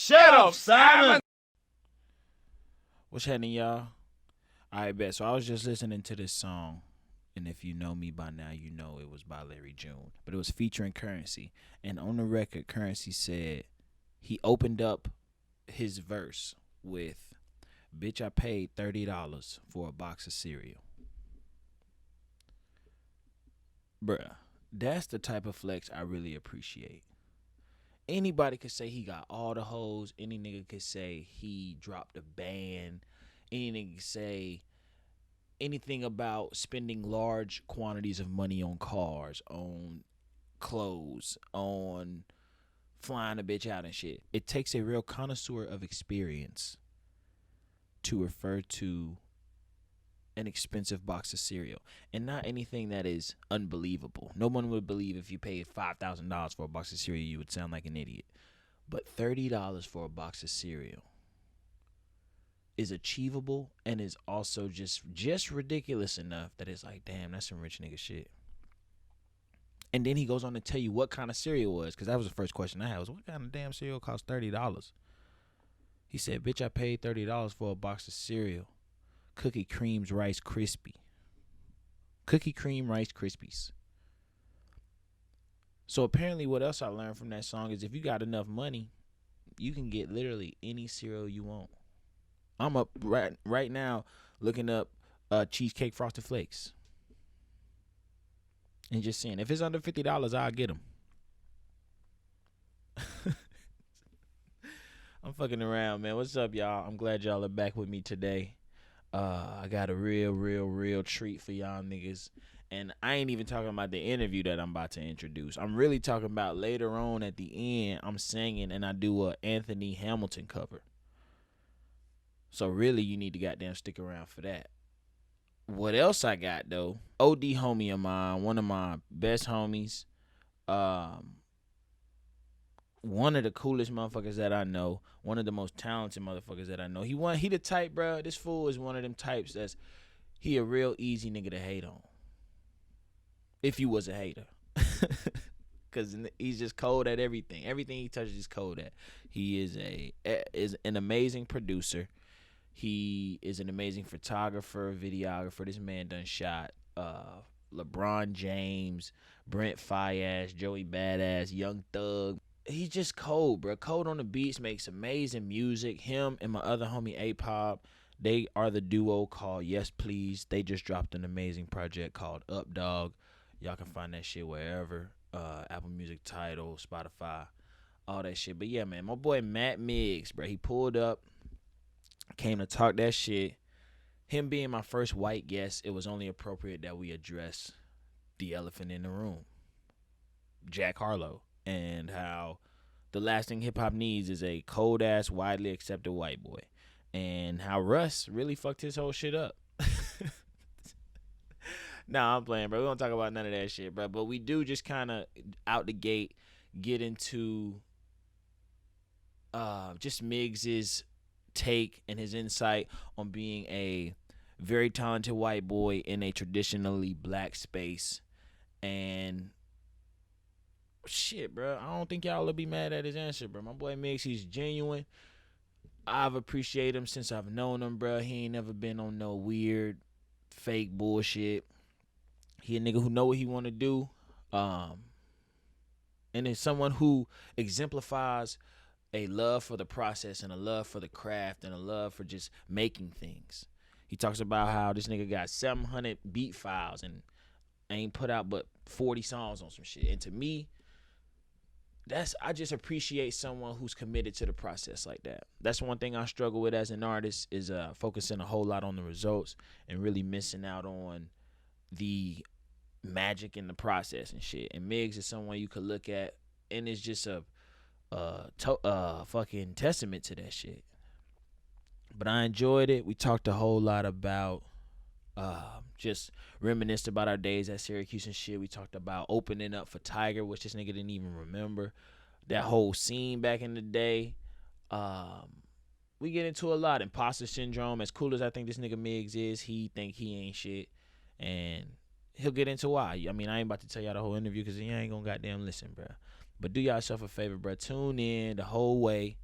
Shut up, Simon. What's happening, y'all? All right, bet. So I was just listening to this song, and if you know me by now, you know it was by Larry June. But it was featuring Currency. And on the record, Currency said he opened up his verse with, "Bitch, I paid $30 for a box of cereal." Bruh, that's the type of flex I really appreciate. Anybody could say he got all the hoes. Any nigga could say he dropped a band. Any nigga could say anything about spending large quantities of money on cars, on clothes, on flying a bitch out and shit. It takes a real connoisseur of experience to refer to an expensive box of cereal, and not anything that is unbelievable. No one would believe if you paid $5,000 for a box of cereal, you would sound like an idiot. But $30 for a box of cereal is achievable and is also just ridiculous enough that it's like, damn, that's some rich nigga shit. And then he goes on to tell you what kind of cereal it was, because that was the first question I had, was what kind of damn cereal costs $30? He said, bitch, I paid $30 for a box of cereal. Cookie Creams Rice Krispie. Cookie Cream Rice Krispies. So apparently what else I learned from that song is if you got enough money, you can get literally any cereal you want. I'm up right now looking up cheesecake Frosted Flakes. And just saying, if it's under $50, I'll get them. I'm fucking around, man. What's up, y'all? I'm glad y'all are back with me today. I got a real treat for y'all niggas. And I ain't even talking about the interview that I'm about to introduce. I'm really talking about later on at the end, I'm singing and I do a Anthony Hamilton cover. So really, you need to goddamn stick around for that. What else I got, though? OD homie of mine, one of my best homies. One of the coolest motherfuckers that I know. One of the most talented motherfuckers that I know. He the type, bro. This fool is one of them types he a real easy nigga to hate on. If you was a hater. Because he's just cold at everything. Everything he touches is cold at. He is an amazing producer. He is an amazing photographer, videographer. This man done shot LeBron James, Brent Faiyaz, Joey Badass, Young Thug. He's just cold, bro. Cold on the beats, makes amazing music. Him and my other homie A-Pop, they are the duo called Yes Please. They just dropped an amazing project called Up Dog. Y'all can find that shit wherever. Apple Music, Tidal, Spotify, all that shit. But yeah, man, my boy Matt Migs, bro, he pulled up, came to talk that shit. Him being my first white guest, it was only appropriate that we address the elephant in the room, Jack Harlow, and how the last thing hip-hop needs is a cold-ass, widely accepted white boy, and how Russ really fucked his whole shit up. Nah, I'm playing, bro. We don't talk about none of that shit, bro. But we do just kind of, out the gate, get into just Miggs's take and his insight on being a very talented white boy in a traditionally black space. And shit, bro, I don't think y'all will be mad at his answer, bro. My boy Migs, he's genuine. I've appreciated him since I've known him, bro. He ain't never been on no weird, fake bullshit. He a nigga who know what he want to do. And is someone who exemplifies a love for the process and a love for the craft and a love for just making things. He talks about how this nigga got 700 beat files and ain't put out but 40 songs on some shit. And to me, I just appreciate someone who's committed to the process like that. That's one thing I struggle with as an artist is focusing a whole lot on the results and really missing out on the magic in the process and shit. And Migs is someone you could look at and it's just a fucking testament to that shit. But I enjoyed it. We talked a whole lot about just reminisced about our days at Syracuse and shit. We talked about opening up for Tyga, which this nigga didn't even remember. That whole scene back in the day. We get into a lot. Imposter syndrome. As cool as I think this nigga Migs is, he think he ain't shit. And he'll get into why. I mean, I ain't about to tell y'all the whole interview because he ain't gonna goddamn listen, bro. But do yourself a favor, bro. Tune in the whole way.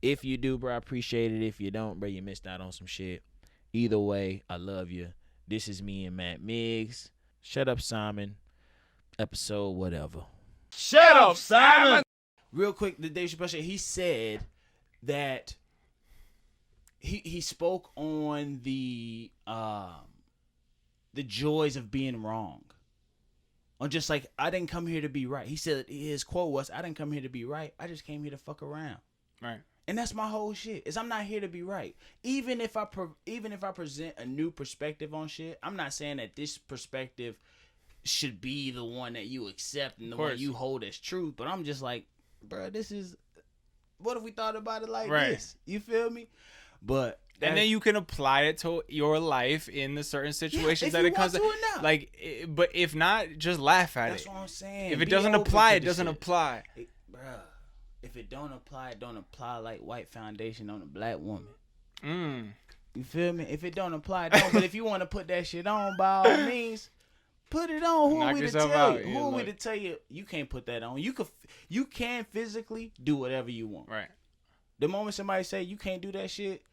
If you do, bro, I appreciate it. If you don't, bro, you missed out on some shit. Either way, I love you. This is me and Matt Migs. Shut up, Simon. Episode whatever. Shut up, Simon. Real quick, the Dave Chappelle shit, he said that he spoke on the joys of being wrong. On just like, I didn't come here to be right. He said his quote was, I didn't come here to be right. I just came here to fuck around. Right. And that's my whole shit. Is I'm not here to be right. Even if I present a new perspective on shit, I'm not saying that this perspective should be the one that you accept and the one you hold as truth. But I'm just like, bro, this is. What if we thought about it like this? You feel me? But and then you can apply it to your life in the certain situations that it comes to. Like, but if not, just laugh at it. That's what I'm saying. If it doesn't apply, it doesn't apply. Bruh. If it don't apply, it don't apply like white foundation on a black woman. You feel me? If it don't apply, it don't. But if you want to put that shit on, by all means, put it on. Who are we to tell you? Who are we to tell you you can't put that on? You can physically do whatever you want. Right. The moment somebody say you can't do that shit,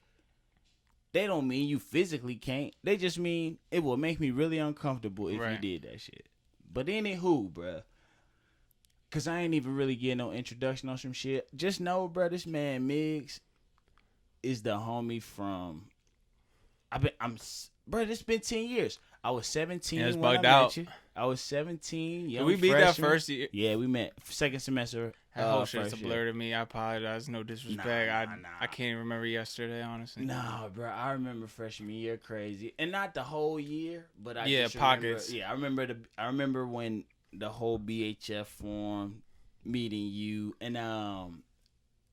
they don't mean you physically can't. They just mean it will make me really uncomfortable if you did that shit. But anywho, bruh. Cause I ain't even really getting no introduction on some shit. Just know, bro, this man Migs is the homie from. Bro, it's been 10 years. I was 17 when I met you. I was 17. Did we beat that first year? Yeah, we met second semester. That whole shit's a blur to me. I apologize. No disrespect. I can't even remember yesterday, honestly. Nah, bro. I remember freshman year crazy, and not the whole year, but I just pockets. Remember, I remember when the whole BHF formed, meeting you, and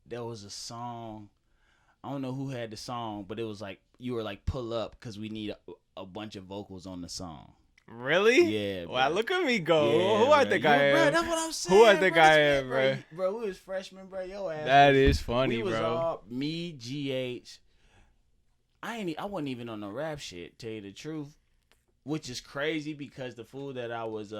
there was a song. I don't know who had the song, but it was like you were like, pull up because we need a bunch of vocals on the song. Really? Yeah. Wow, look at me go. Yeah, who I think I am? Bro, that's what I'm saying. Who I think I am, bro? Bro, we was freshmen, bro. Yo ass. That is funny, we was bro. All me, GH. I wasn't even on the rap shit, tell you the truth, which is crazy because the fool that I was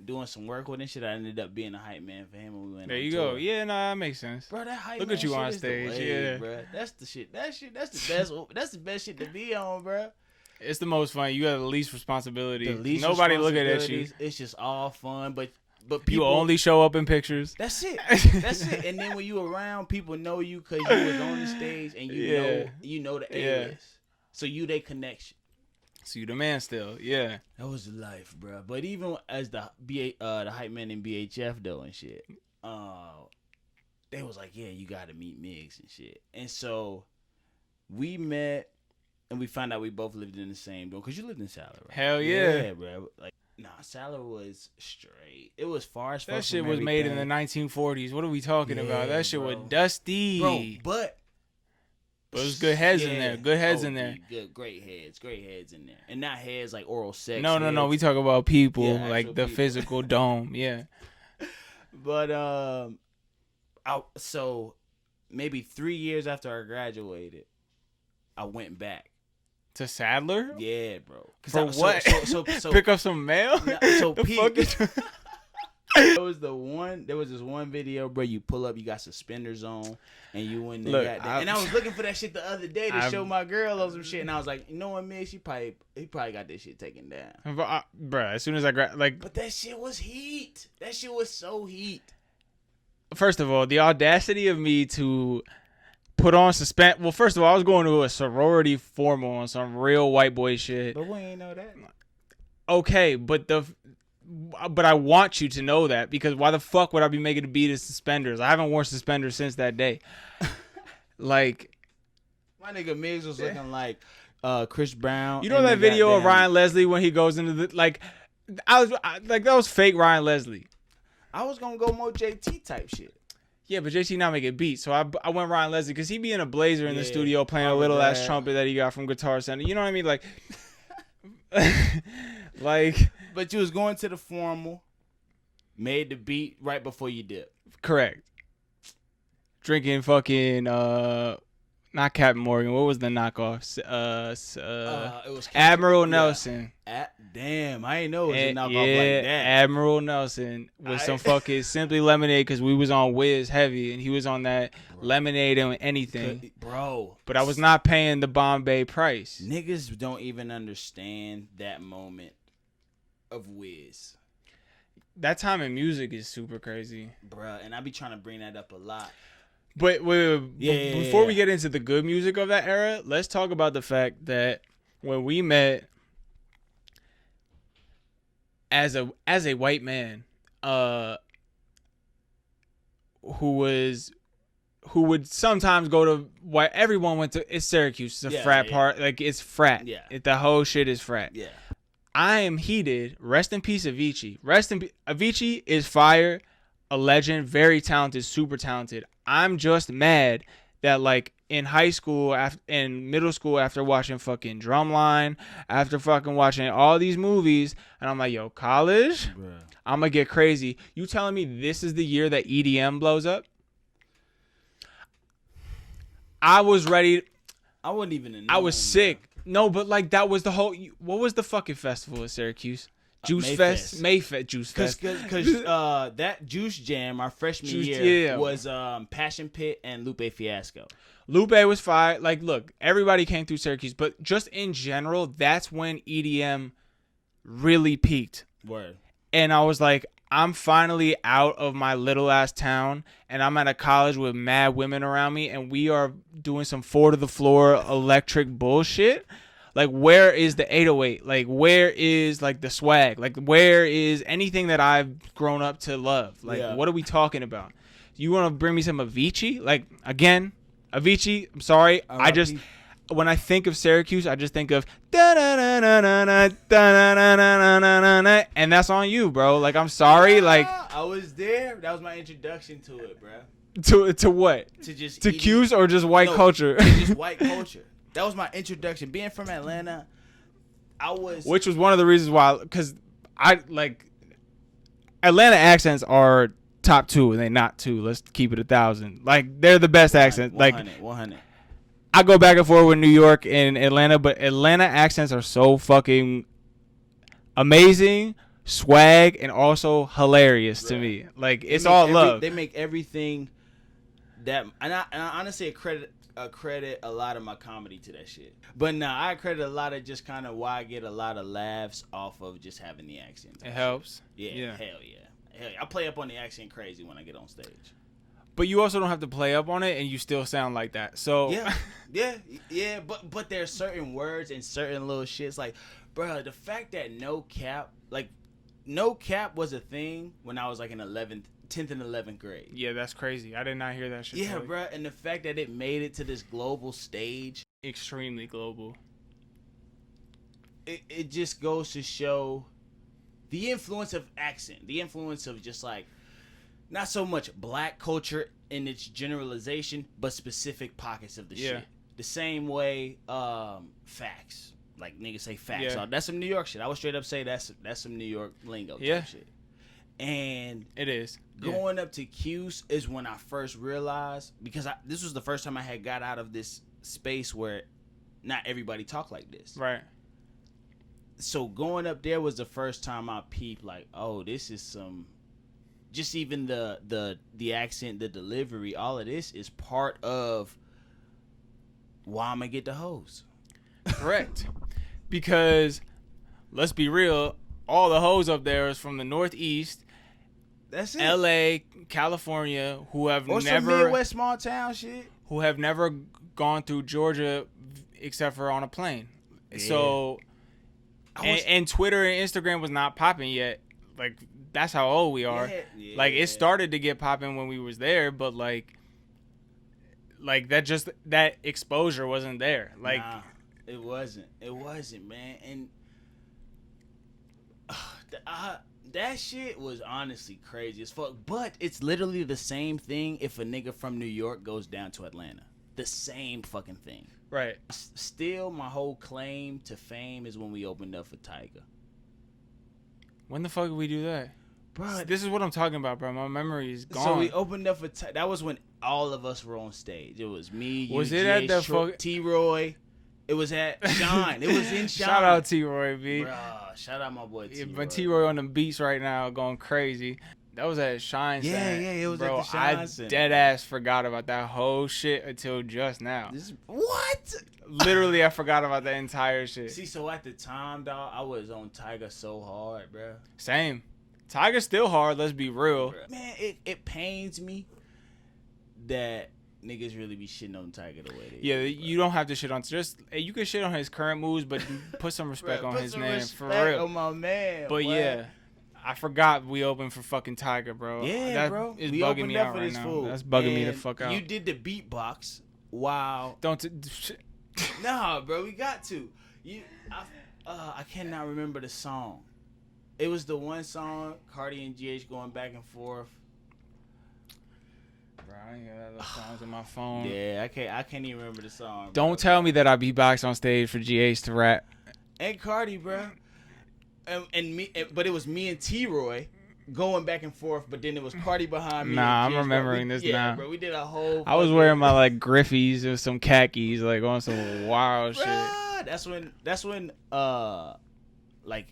doing some work with and shit, I ended up being a hype man for him when we went. There on you tour. go. Yeah, nah, that makes sense. Bro, that hype Look man at you shit on is stage, the way, yeah. Bro. That's the shit. That's the best. That's the best shit to be on, bro. It's the most fun. You got the least responsibility. Nobody looking at you. It's just all fun, but people you only show up in pictures. That's it. That's it. And then when you around, people know you because you was on the stage and you know the alias. So you they connection. So you the man still, yeah. That was the life, bro. But even as the hype man in BHF though and shit, they was like, yeah, you got to meet Migs and shit. And so we met, and we found out we both lived in the same dorm because you lived in Saller, right? Hell yeah, yeah, bro. Like, nah, Saller was straight. It was far as fuck. That shit was made in the 1940s. What are we talking about? That shit was dusty, bro. But it was good heads in there. Good heads in there. Good, great heads in there, and not heads like oral sex. No. We talk about people, like the people. physical dome. Yeah. But so maybe 3 years after I graduated, I went back to Sadler. Yeah, bro. For what? So pick up some mail. So there was this one video, bro. You pull up, you got suspenders on, and you in there. And I was looking for that shit the other day to show my girl on some shit, and I was like, you know what, man? He probably got this shit taken down. Bro, as soon as I but that shit was heat. That shit was so heat. First of all, the audacity of me to put on suspend. Well, first of all, I was going to a sorority formal on some real white boy shit. But we ain't know that. Okay, but I want you to know that because why the fuck would I be making a beat of suspenders? I haven't worn suspenders since that day. Like, my nigga Migs was looking like Chris Brown. You know that video of Ryan Leslie when he goes into the that was fake Ryan Leslie. I was gonna go more JT type shit. Yeah, but JT not making beats, so I went Ryan Leslie because he be in a blazer in the studio playing a little ass trumpet that he got from Guitar Center. You know what I mean? Like, but you was going to the formal, made the beat right before you dip. Correct. Drinking fucking Not Captain Morgan. What was the knockoff? It was Admiral Nelson. Damn, I didn't know it was a knockoff yeah, like that. Admiral Nelson with some fucking Simply Lemonade because we was on Wiz heavy and he was on that lemonade and anything. Bro. But I was not paying the Bombay price. Niggas don't even understand that moment of Wiz. That time in music is super crazy. Bruh, and I be trying to bring that up a lot. But before we get into the good music of that era, let's talk about the fact that when we met as a white man, who would sometimes go to what everyone went to. It's Syracuse. It's a frat part. Like it's frat. Yeah. The whole shit is frat. Yeah. I am heated. Rest in peace, Avicii. Avicii is fire, a legend, very talented, super talented. I'm just mad that like in high school, in middle school, after watching fucking Drumline, after fucking watching all these movies, and I'm like, yo, college, bruh. I'm gonna get crazy. You telling me this is the year that EDM blows up? I was ready. I wouldn't even know. I was sick. Bro. No, but like that was the whole. What was the fucking festival at Syracuse? Juice Fest, Mayfest, Juice Fest. Because that Juice Jam, our freshman year, was Passion Pit and Lupe Fiasco. Lupe was fire. Like, look, everybody came through Syracuse, but just in general, that's when EDM really peaked. Word. And I was like, I'm finally out of my little ass town, and I'm at a college with mad women around me, and we are doing some 4-to-the-floor electric bullshit. Like, where is the 808? Like, where is, like, the swag? Like, where is anything that I've grown up to love? Like, what are we talking about? You want to bring me some Avicii? Like, again, Avicii, I'm sorry. I just, when I think of Syracuse, I just think of da-da-da-da-da-da, and that's on you, bro. Like, I'm sorry. Like, I was there. That was my introduction to it, bro. To what? To just to Q's or just white culture? Just white culture. That was my introduction. Being from Atlanta, which was one of the reasons why, because I like Atlanta accents are top 2 and they not 2. Let's keep it 1,000. Like they're the best accents. 100, like 100. I go back and forth with New York and Atlanta, but Atlanta accents are so fucking amazing, swag, and also hilarious to me. Like it's all love. They make everything that, and I honestly credit a lot of my comedy to that shit. But nah, I credit a lot of just kind of why I get a lot of laughs off of just having the accent. It helps. Yeah. Hell yeah. I play up on the accent crazy when I get on stage. But you also don't have to play up on it, and you still sound like that. So yeah. But there's certain words and certain little shits like, bro, the fact that no cap was a thing when I was like in 10th and 11th grade. Yeah, that's crazy. I did not hear that shit. Yeah, bro, and the fact that it made it to this global stage, extremely global. It just goes to show the influence of accent, the influence of just like not so much black culture in its generalization, but specific pockets of the shit. The same way facts. Like niggas say facts. Yeah. That's some New York shit. I would straight up say that's some New York lingo type shit. And it is. Going up to Q's is when I first realized, because this was the first time I had got out of this space where not everybody talked like this. Right. So going up there was the first time I peeped like, oh, this is some, just even the accent, the delivery, all of this is part of why I'm gonna get the hoes. Correct. Because let's be real, all the hoes up there is from the Northeast. That's it. LA, California, who have or never some Midwest small town shit. Who have never gone through Georgia except for on a plane. Yeah. So and Twitter and Instagram was not popping yet. Like that's how old we are. Yeah. Like it started to get popping when we was there, but like that exposure wasn't there. Like nah, it wasn't, man. And that shit was honestly crazy as fuck. But it's literally the same thing if a nigga from New York goes down to Atlanta. The same fucking thing. Right. Still, my whole claim to fame is when we opened up for Tyga. When the fuck did we do that? Bro, This is what I'm talking about, bro. My memory is gone. so we opened up for that was when all of us were on stage. It was me, you, Was it at the T-Roy. It was at Shine. It was in Shine. Shout out T-Roy, B. Bruh, shout out my boy T-Roy. But T-Roy on the beats right now going crazy. That was at Shine. Yeah, it was at the Shine I Center. dead ass forgot about that whole shit until just now. What? Literally, I forgot about the entire shit. See, so at the time, dog, I was on Tyga so hard, bro. Same. Tyga's still hard, let's be real. Man, it pains me that niggas really be shitting on Tyga the way they Yeah, do, you don't have to shit on you can shit on his current moves, but put some respect on his name for real. On my man. But yeah, I forgot we opened for fucking Tyga, bro. Yeah, that bro. is We bugging opened me up out for right this now. fool. That's bugging me the And fuck out. You did the beatbox. Wow. Don't. Nah, bro, we got to. I cannot remember the song. It was the one song, Cardi and GH going back and forth. Bro, I ain't got those songs on my phone. Yeah, I can't even remember the song. Don't tell me that I beatbox on stage for GH to rap. And Cardi, bro. But it was me and T-Roy going back and forth, but then it was Cardi behind me. Nah, and I'm GH, remembering bro. this now. Bro, we did a whole. I was wearing my like Griffies with some khakis, like on some wild shit. That's when like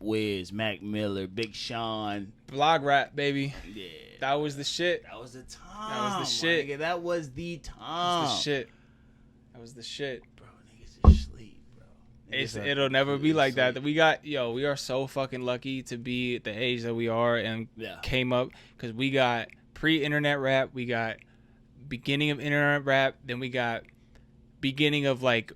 Wiz, Mac Miller, Big Sean, Blog rap, baby. yeah, That was the shit. that was the time. That was the shit. Nigga, that was the That time. was the shit. That was the shit. Bro, niggas just sleep, bro. It'll never be like that. We are so fucking lucky to be at the age that we are and came up because we got pre-internet rap, we got beginning of internet rap, then we got beginning of like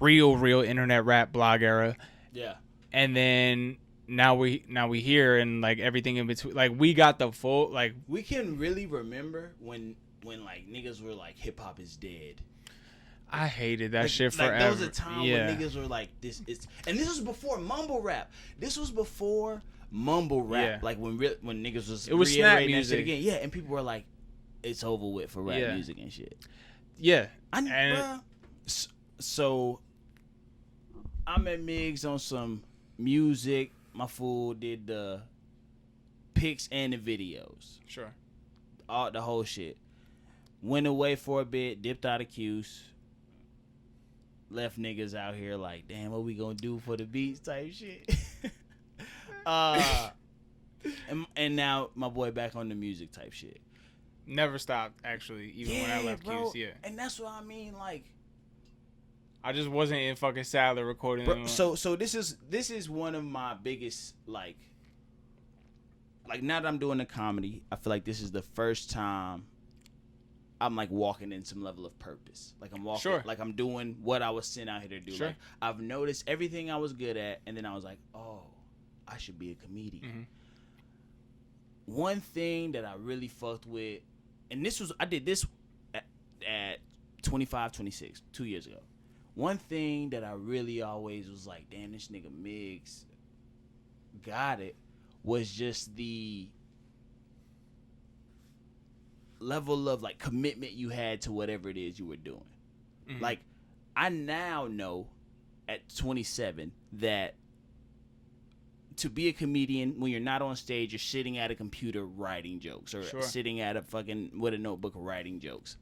real internet rap blog era. Yeah. And then now we here and like everything in between. Like we got the full like We can really remember when like niggas were like hip hop is dead. I hated that like, shit forever. Like, there was a time when niggas were like, this is, and this was before mumble rap. This was before mumble rap. Yeah. Like when niggas was It was snap reiterating that music shit again. Yeah, and people were like, it's over with for rap music and shit. Yeah. So I met Migs on some music. My fool did the pics and the videos. Sure. The whole shit. Went away for a bit, dipped out of Q's. Left niggas out here like, damn, what we gonna do for the beats type shit. And now my boy back on the music type shit. Never stopped actually, even when I left bro. Q's. Yeah. And that's what I mean, like. I just wasn't in fucking Sadler recording them. So this is one of my biggest like now that I'm doing the comedy, I feel like this is the first time I'm like walking in some level of purpose. Like I'm walking, like I'm doing what I was sent out here to do. Sure. Like I've noticed everything I was good at, and then I was like, oh, I should be a comedian. Mm-hmm. One thing that I really fucked with, and I did this at 25, 26, 2 years ago. One thing that I really always was like, damn, this nigga Migs got it, was just the level of like commitment you had to whatever it is you were doing. Mm-hmm. Like I now know at 27 that to be a comedian, when you're not on stage, you're sitting at a computer writing jokes or sitting at a fucking with a notebook writing jokes.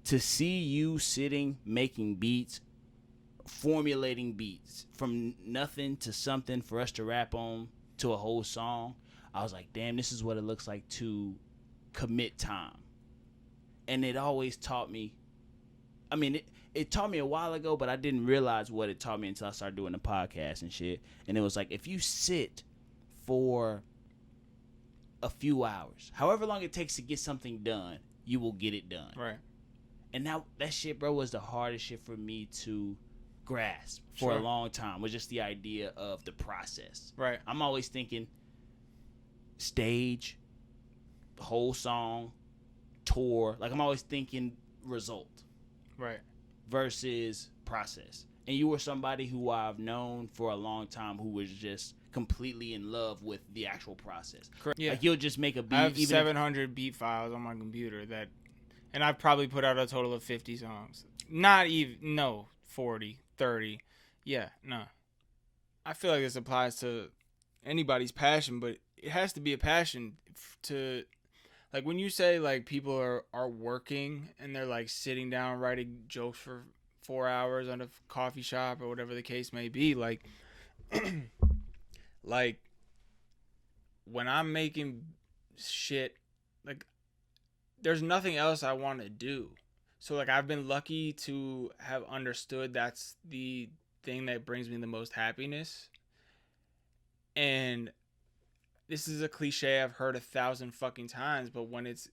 To see you sitting making beats, formulating beats from nothing to something for us to rap on to a whole song, I was like, damn, this is what it looks like to commit time. And it always taught me, I mean, it taught me a while ago, but I didn't realize what it taught me until I started doing the podcast and shit. And it was like, if you sit for a few hours, however long it takes to get something done, you will get it done. Right. And now that shit, bro, was the hardest shit for me to grasp for a long time, was just the idea of the process. Right. I'm always thinking stage, whole song, tour. Like I'm always thinking result. Right. Versus process. And you were somebody who I've known for a long time who was just completely in love with the actual process. Correct. Yeah. Like you'll just make a beat. I have 700 beat files on my computer and I've probably put out a total of 50 songs. Not even, 40, 30. Yeah, no. I feel like this applies to anybody's passion, but it has to be a passion to, like, when you say like people are working and they're like sitting down writing jokes for 4 hours on a coffee shop or whatever the case may be, like like when I'm making shit, like there's nothing else I want to do. So like I've been lucky to have understood that's the thing that brings me the most happiness. And this is a cliche I've heard 1,000 fucking times, but when it's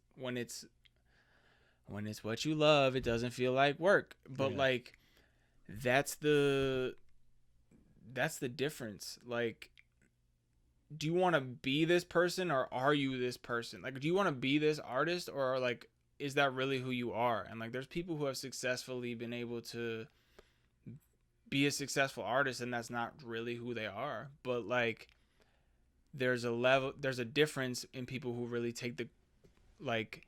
what you love, it doesn't feel like work. But like that's the difference. Like, do you want to be this person or are you this person? Like, do you want to be this artist or like is that really who you are? And like there's people who have successfully been able to be a successful artist and that's not really who they are. But like there's a difference in people who really take the, like,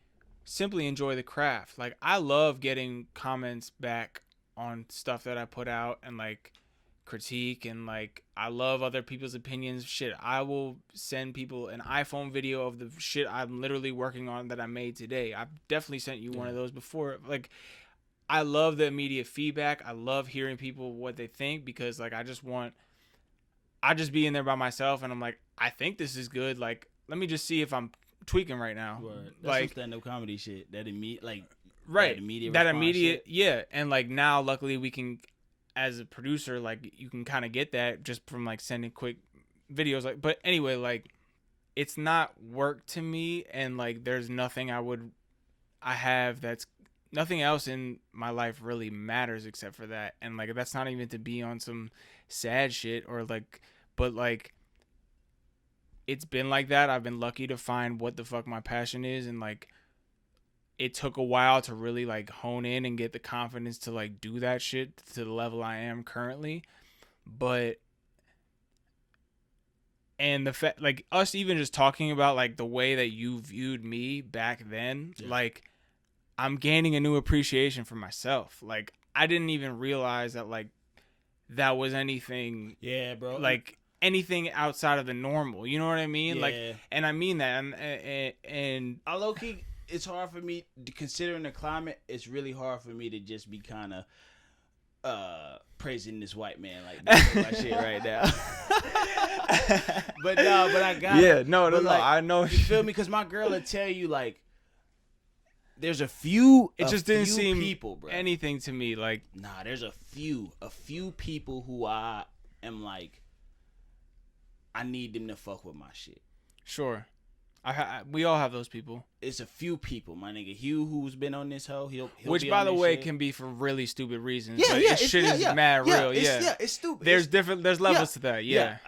simply enjoy the craft. Like I love getting comments back on stuff that I put out and like critique, and like I love other people's opinions. Shit, I will send people an iPhone video of the shit I'm literally working on that I made today. I've definitely sent you one of those before. Like I love the immediate feedback. I love hearing people what they think, because like I just be in there by myself and I'm like, I think this is good. Like, let me just see if I'm tweaking right now. Word. That's like some stand-up comedy shit. That immediate, like, right. That immediate, shit. yeah. And like now, luckily, we can, as a producer, like you can kind of get that just from like sending quick videos. Like, but anyway, like it's not work to me, and like there's nothing that's nothing else in my life really matters except for that. And like that's not even to be on some sad shit or like, but like it's been like that. I've been lucky to find what the fuck my passion is, and like it took a while to really like hone in and get the confidence to like do that shit to the level I am currently. But and the fact, like us even just talking about like the way that you viewed me back then, like I'm gaining a new appreciation for myself. Like I didn't even realize that like that was anything, bro, like anything outside of the normal, you know what I mean? Like, and I mean that, and I low-key, it's hard for me, considering the climate, it's really hard for me to just be kind of praising this white man like that's my shit right now. but I got it. No, like, I know. You feel me? Because my girl will tell you like there's a few. It just didn't seem people, bro. Anything to me. Like, nah, there's a few people who I am like, I need them to fuck with my shit. Sure. We all have those people. It's a few people, my nigga. Hugh, who's been on this hoe, he'll which be by on the this way shit. Can be for really stupid reasons. Yeah, but yeah, shit is mad real. It's stupid. There's levels to that.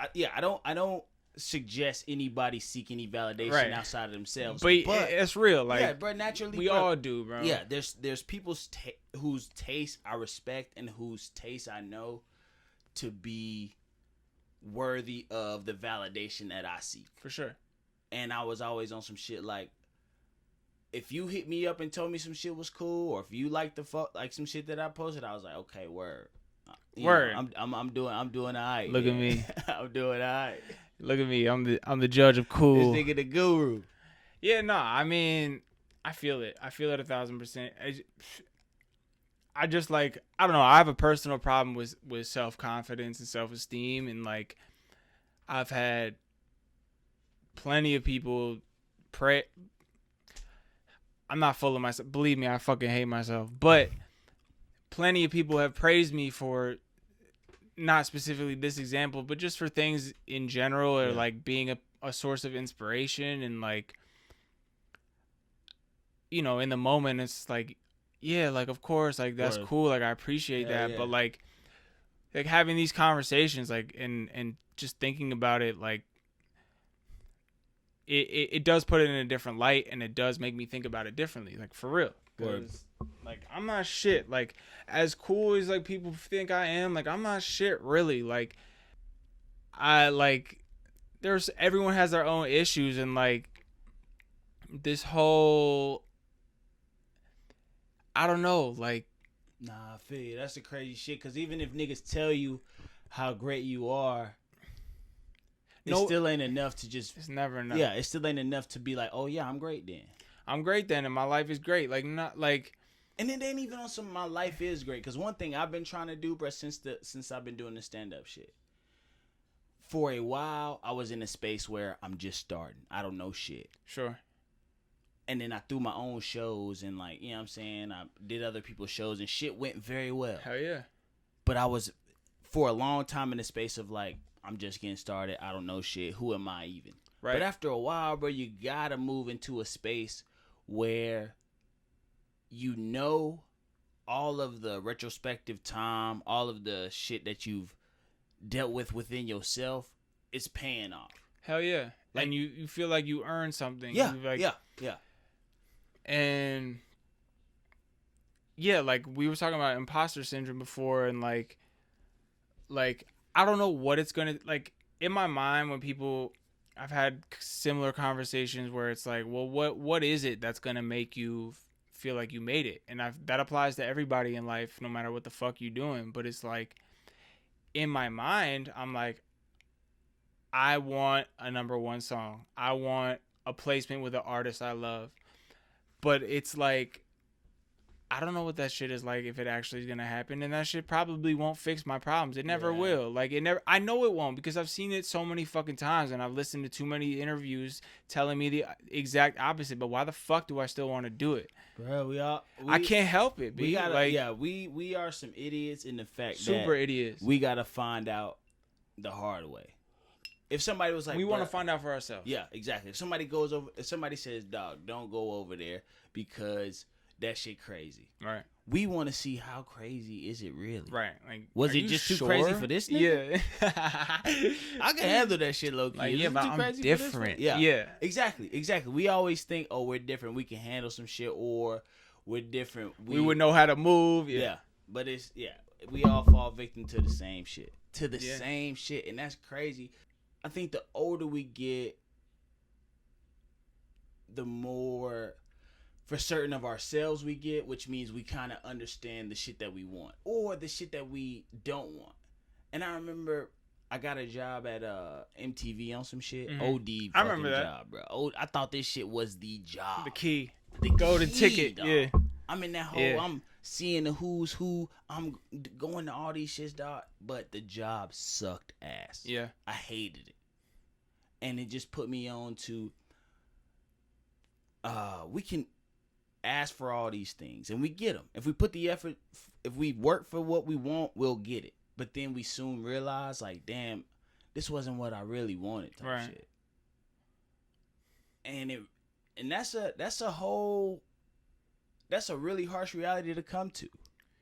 I don't suggest anybody seek any validation outside of themselves. But it's real. Like, bro, naturally, we all do, bro. Yeah, there's people's whose taste I respect and whose taste I know to be worthy of the validation that I seek. For sure. And I was always on some shit like, if you hit me up and told me some shit was cool, or if you like like some shit that I posted, I was like, okay, word. Word. I'm doing all right. Look at me. I'm doing all right. Look at me. I'm the judge of cool. This nigga the guru. Yeah, no, I mean, I feel it 1,000%. I just like, I don't know. I have a personal problem with self-confidence and self-esteem, and like I've had plenty of people pray. I'm not full of myself. Believe me, I fucking hate myself. But plenty of people have praised me for, not specifically this example, but just for things in general, or like being a source of inspiration. And like, you know, in the moment, it's like, yeah, like, of course, like, that's cool. Like, I appreciate that. Yeah. But like having these conversations, like, and just thinking about it, like, it does put it in a different light, and it does make me think about it differently, like, for real. Because, like, I'm not shit. Like, as cool as, like, people think I am, like, I'm not shit, really. Like, everyone has their own issues, and, like, this whole, I don't know, like. Nah, I feel you. That's the crazy shit, because even if niggas tell you how great you are, it still ain't enough to just. It's never enough. Yeah, it still ain't enough to be like, oh yeah, I'm great then. I'm great then, and my life is great. Like not like. And it ain't even on some. My life is great because one thing I've been trying to do, bro, since I've been doing the stand up shit. For a while, I was in a space where I'm just starting. I don't know shit. Sure. And then I threw my own shows and like, you know what I'm saying? I did other people's shows and shit went very well. Hell yeah. But I was for a long time in the space of like, I'm just getting started. I don't know shit. Who am I even? Right. But after a while, bro, you gotta move into a space where you know all of the retrospective time, all of the shit that you've dealt with within yourself is paying off. Hell yeah. Like, and you feel like you earned something. Yeah, Like, yeah. And yeah, like we were talking about imposter syndrome before, and like I don't know what it's gonna like in my mind when people. I've had similar conversations where it's like, well, what is it that's gonna make you feel like you made it? And that applies to everybody in life, no matter what the fuck you're doing. But it's like, in my mind, I'm like, I want a #1 song. I want a placement with an artist I love. But it's like, I don't know what that shit is like if it actually is going to happen. And that shit probably won't fix my problems. It never will. Like, I know it won't because I've seen it so many fucking times and I've listened to too many interviews telling me the exact opposite. But why the fuck do I still want to do it? Bro, I can't help it. We gotta, we are some idiots in the fact super idiots. We got to find out the hard way. If somebody was like, we want to find out for ourselves. Yeah, exactly. If somebody says, dog, don't go over there because that shit crazy. Right. We want to see how crazy is it really. Right. Like, was it just too crazy for this nigga? Yeah. I can handle that shit low key. Like, yeah, but I'm different. Yeah. Exactly. We always think, oh, we're different. We can handle some shit, or we're different. We would know how to move. Yeah. But we all fall victim to the same shit. Same shit. And that's crazy. I think the older we get, the more for certain of ourselves we get, which means we kind of understand the shit that we want or the shit that we don't want. And I remember I got a job at MTV on some shit. Mm-hmm. OD fucking I remember that job, bro. I thought this shit was the job. The key. The golden key, ticket. dog. Yeah. I'm in that hole. I'm seeing the who's who. I'm going to all these shits, dog. But the job sucked ass. Yeah. I hated it. And it just put me on to we can ask for all these things and we get them. If we put the effort, if we work for what we want, we'll get it. But then we soon realize, like, damn, this wasn't what I really wanted type shit. And that's a really harsh reality to come to.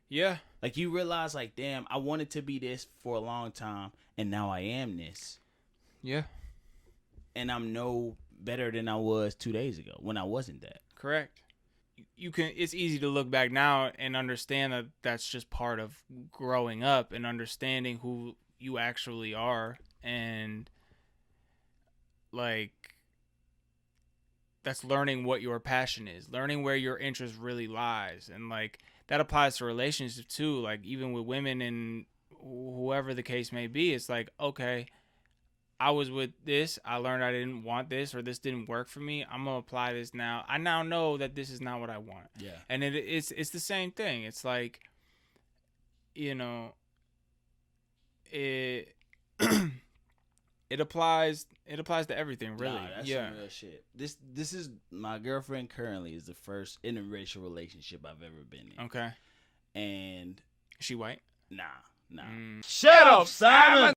Yeah. Like, you realize, like, damn, I wanted to be this for a long time and now I am this. Yeah. And I'm no better than I was 2 days ago when I wasn't that. Correct. It's easy to look back now and understand that that's just part of growing up and understanding who you actually are, and like that's learning what your passion is, learning where your interest really lies. And like that applies to relationships too. Like even with women and whoever the case may be, it's like, okay, I was with this, I learned I didn't want this, or this didn't work for me. I'm going to apply this now. I now know that this is not what I want. Yeah. And it's the same thing. It's like, you know, it applies to everything, really. Nah, that's some real shit. This is my girlfriend currently is the first interracial relationship I've ever been in. Okay. And is she white? Nah. Mm. Shut up, Simon.